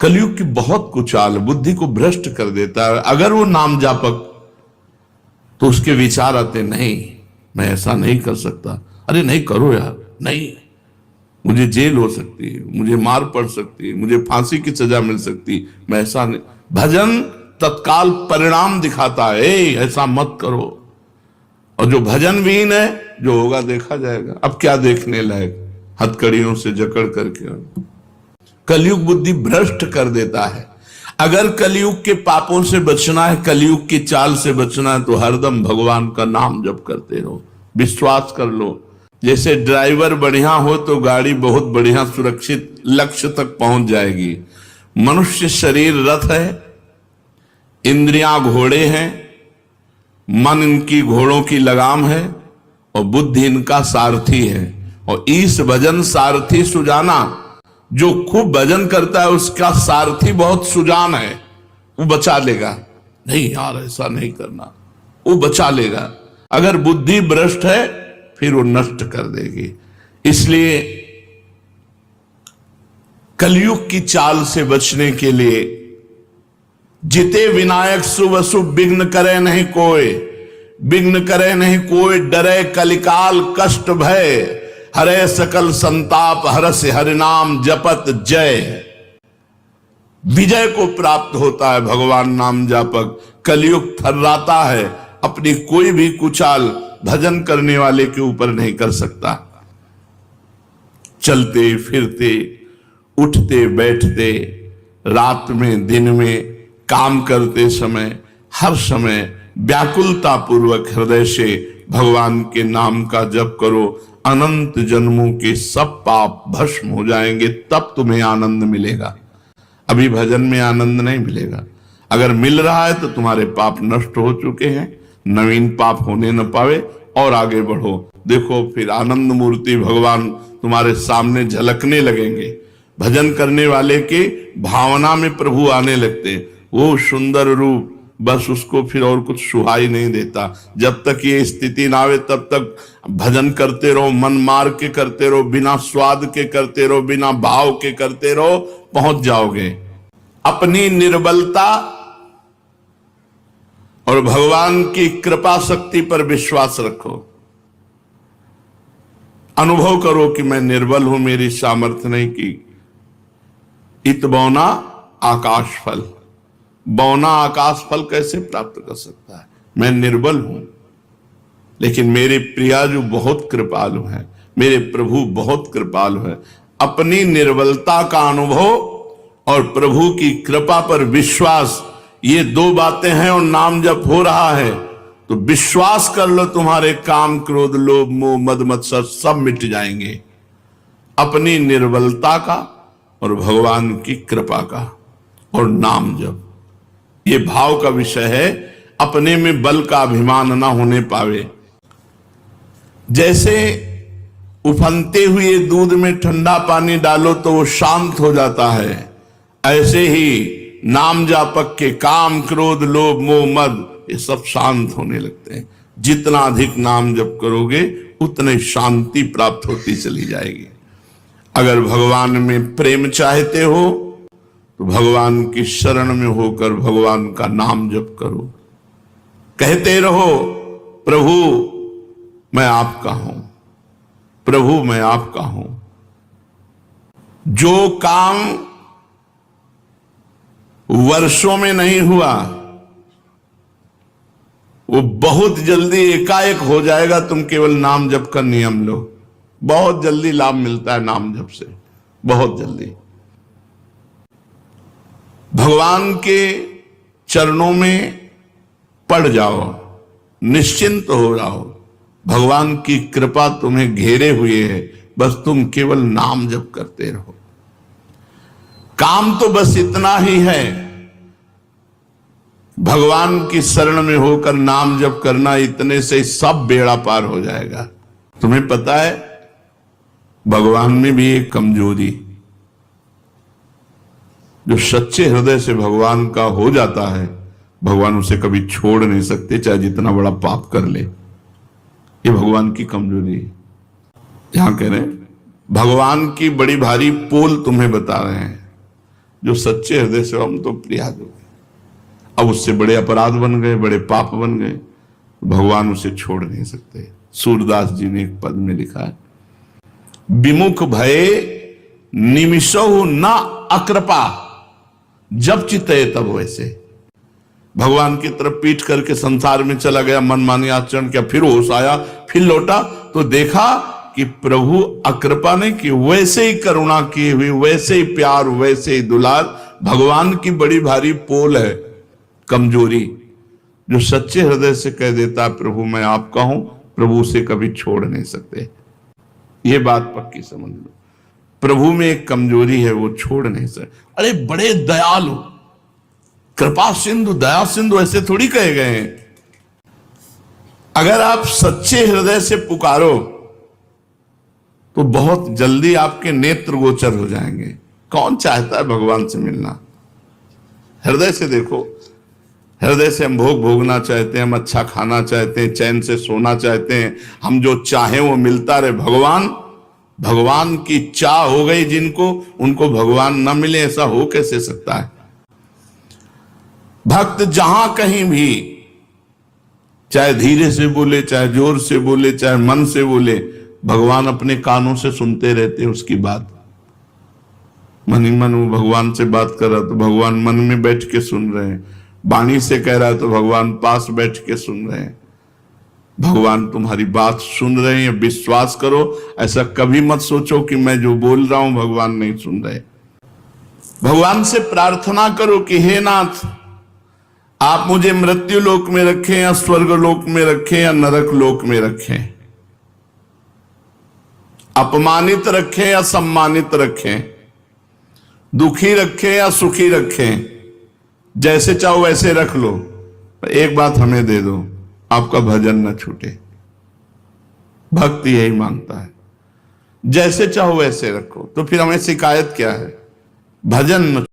कलयुग की बहुत कुचाल बुद्धि को भ्रष्ट कर देता है। अगर वो नाम जापक, तो उसके विचार आते, नहीं मैं ऐसा नहीं कर सकता, अरे नहीं करो यार, नहीं, मुझे जेल हो सकती है, मुझे मार पड़ सकती है, मुझे फांसी की सजा मिल सकती है, मैं ऐसा नहीं। भजन तत्काल परिणाम दिखाता है, ऐसा मत करो। और जो भजन विहीन है, जो होगा देखा जाएगा। अब क्या देखने लायक, हथकड़ियों से जकड़ करके। कलयुग बुद्धि भ्रष्ट कर देता है। अगर कलयुग के पापों से बचना है, कलयुग की चाल से बचना है, तो हरदम भगवान का नाम जप करते रहो। विश्वास कर लो, जैसे ड्राइवर बढ़िया हो तो गाड़ी बहुत बढ़िया सुरक्षित लक्ष्य तक पहुंच जाएगी। मनुष्य शरीर रथ है, इंद्रियां घोड़े हैं, मन इनकी घोड़ों की लगाम है और बुद्धि इनका सारथी है। और ईश भजन सारथी सुजाना, जो खूब भजन करता है उसका सारथी बहुत सुजान है, वो बचा लेगा। नहीं यार ऐसा नहीं करना, वो बचा लेगा। अगर बुद्धि भ्रष्ट है फिर वो नष्ट कर देगी। इसलिए कलयुग की चाल से बचने के लिए जिते विनायक शुभ अशुभ विघ्न करे नहीं कोई, विघ्न करे नहीं कोई, डरे कलिकाल कष्ट भय, हरे सकल संताप हरस हरिनाम जपत जय। विजय को प्राप्त होता है भगवान नाम जापक। कलयुग थर्राता है, अपनी कोई भी कुचाल भजन करने वाले के ऊपर नहीं कर सकता। चलते फिरते, उठते बैठते, रात में दिन में, काम करते समय, हर समय व्याकुलता पूर्वक हृदय से भगवान के नाम का जप करो। अनंत जन्मों के सब पाप भस्म हो जाएंगे, तब तुम्हें आनंद मिलेगा। अभी भजन में आनंद नहीं मिलेगा। अगर मिल रहा है तो तुम्हारे पाप नष्ट हो चुके हैं, नवीन पाप होने न पावे और आगे बढ़ो। देखो फिर आनंद मूर्ति भगवान तुम्हारे सामने झलकने लगेंगे। भजन करने वाले के भावना में प्रभु आने लगते, वो सुंदर रूप, बस उसको फिर और कुछ सुहाई नहीं देता। जब तक ये स्थिति ना आवे तब तक भजन करते रहो, मन मार के करते रहो, बिना स्वाद के करते रहो, बिना भाव के करते रहो, पहुंच जाओगे। अपनी निर्बलता और भगवान की कृपा शक्ति पर विश्वास रखो। अनुभव करो कि मैं निर्बल हूं, मेरी सामर्थ्य नहीं की। इत बौना आकाश फल, बौना आकाश फल कैसे प्राप्त कर सकता है? मैं निर्बल हूं, लेकिन मेरे प्रिया जो बहुत कृपालु है, मेरे प्रभु बहुत कृपालु है। अपनी निर्बलता का अनुभव और प्रभु की कृपा पर विश्वास, ये दो बातें हैं और नाम जब हो रहा है तो विश्वास कर लो, तुम्हारे काम क्रोध लोभ मोह मद मत्सर सब मिट जाएंगे। अपनी निर्बलता का और भगवान की कृपा का और नाम जप, ये भाव का विषय है। अपने में बल का अभिमान ना होने पावे। जैसे उफनते हुए दूध में ठंडा पानी डालो तो वो शांत हो जाता है, ऐसे ही नाम जापक के काम क्रोध लोभ मोह मद ये सब शांत होने लगते हैं। जितना अधिक नाम जप करोगे उतनी शांति प्राप्त होती चली जाएगी। अगर भगवान में प्रेम चाहते हो तो भगवान की शरण में होकर भगवान का नाम जप करो। कहते रहो, प्रभु मैं आपका हूं, प्रभु मैं आपका हूं। जो काम वर्षों में नहीं हुआ वो बहुत जल्दी एकाएक हो जाएगा। तुम केवल नाम जप का नियम लो, बहुत जल्दी लाभ मिलता है नाम जप से, बहुत जल्दी। भगवान के चरणों में पड़ जाओ, निश्चिंत हो जाओ। भगवान की कृपा तुम्हें घेरे हुए है, बस तुम केवल नाम जप करते रहो। काम तो बस इतना ही है, भगवान की शरण में होकर नाम जप करना, इतने से सब बेड़ा पार हो जाएगा। तुम्हें पता है भगवान में भी एक कमजोरी, जो सच्चे हृदय से भगवान का हो जाता है, भगवान उसे कभी छोड़ नहीं सकते, चाहे जितना बड़ा पाप कर ले। ये भगवान की कमजोरी है। यहां कह रहे हैं भगवान की बड़ी भारी पोल तुम्हें बता रहे हैं। जो सच्चे हृदय से हम तो प्रयाग हो गए, अब उससे बड़े अपराध बन गए, बड़े पाप बन गए, भगवान उसे छोड़ नहीं सकते। सूरदास जी ने एक पद में लिखा है, विमुख भये निमिषहु न अकृपा, जब चित्ते तब वैसे। भगवान की तरफ पीठ करके संसार में चला गया, मनमानी आचरण किया, फिर होश आया, फिर लौटा तो देखा कि प्रभु अकृपा नहीं की, वैसे ही करुणा की हुई, वैसे ही प्यार, वैसे ही दुलार। भगवान की बड़ी भारी पोल है कमजोरी। जो सच्चे हृदय से कह देता है प्रभु मैं आपका हूं, प्रभु उसे कभी छोड़ नहीं सकते। ये बात पक्की समझ लो। प्रभु में एक कमजोरी है, वो छोड़ नहीं सकते। अरे बड़े दयालु, कृपा सिंधु, दया सिंधु, ऐसे थोड़ी कहे गए हैं। अगर आप सच्चे हृदय से पुकारो तो बहुत जल्दी आपके नेत्र गोचर हो जाएंगे। कौन चाहता है भगवान से मिलना? हृदय से देखो। हृदय से हम भोग भोगना चाहते हैं, हम अच्छा खाना चाहते हैं, चैन से सोना चाहते हैं, हम जो चाहें वो मिलता रहे। भगवान की चाह हो गई जिनको, उनको भगवान न मिले, ऐसा हो कैसे सकता है? भक्त जहां कहीं भी, चाहे धीरे से बोले, चाहे जोर से बोले, चाहे मन से बोले, भगवान अपने कानों से सुनते रहते हैं उसकी बात। मन ही मन वो भगवान से बात कर रहा तो भगवान मन में बैठ के सुन रहे हैं, वाणी से कह रहा है तो भगवान पास बैठ के सुन रहे हैं। भगवान तुम्हारी बात सुन रहे हैं, विश्वास करो। ऐसा कभी मत सोचो कि मैं जो बोल रहा हूं भगवान नहीं सुन रहे। भगवान से प्रार्थना करो कि हे नाथ, आप मुझे मृत्यु लोक में रखें या स्वर्ग लोक में रखें या नरक लोक में रखें, अपमानित रखें या सम्मानित रखें, दुखी रखें या सुखी रखें, जैसे चाहो वैसे रख लो, एक बात हमें दे दो, आपका भजन न छूटे। भक्ति यही मांगता है, जैसे चाहो वैसे रखो। तो फिर हमें शिकायत क्या है? भजन न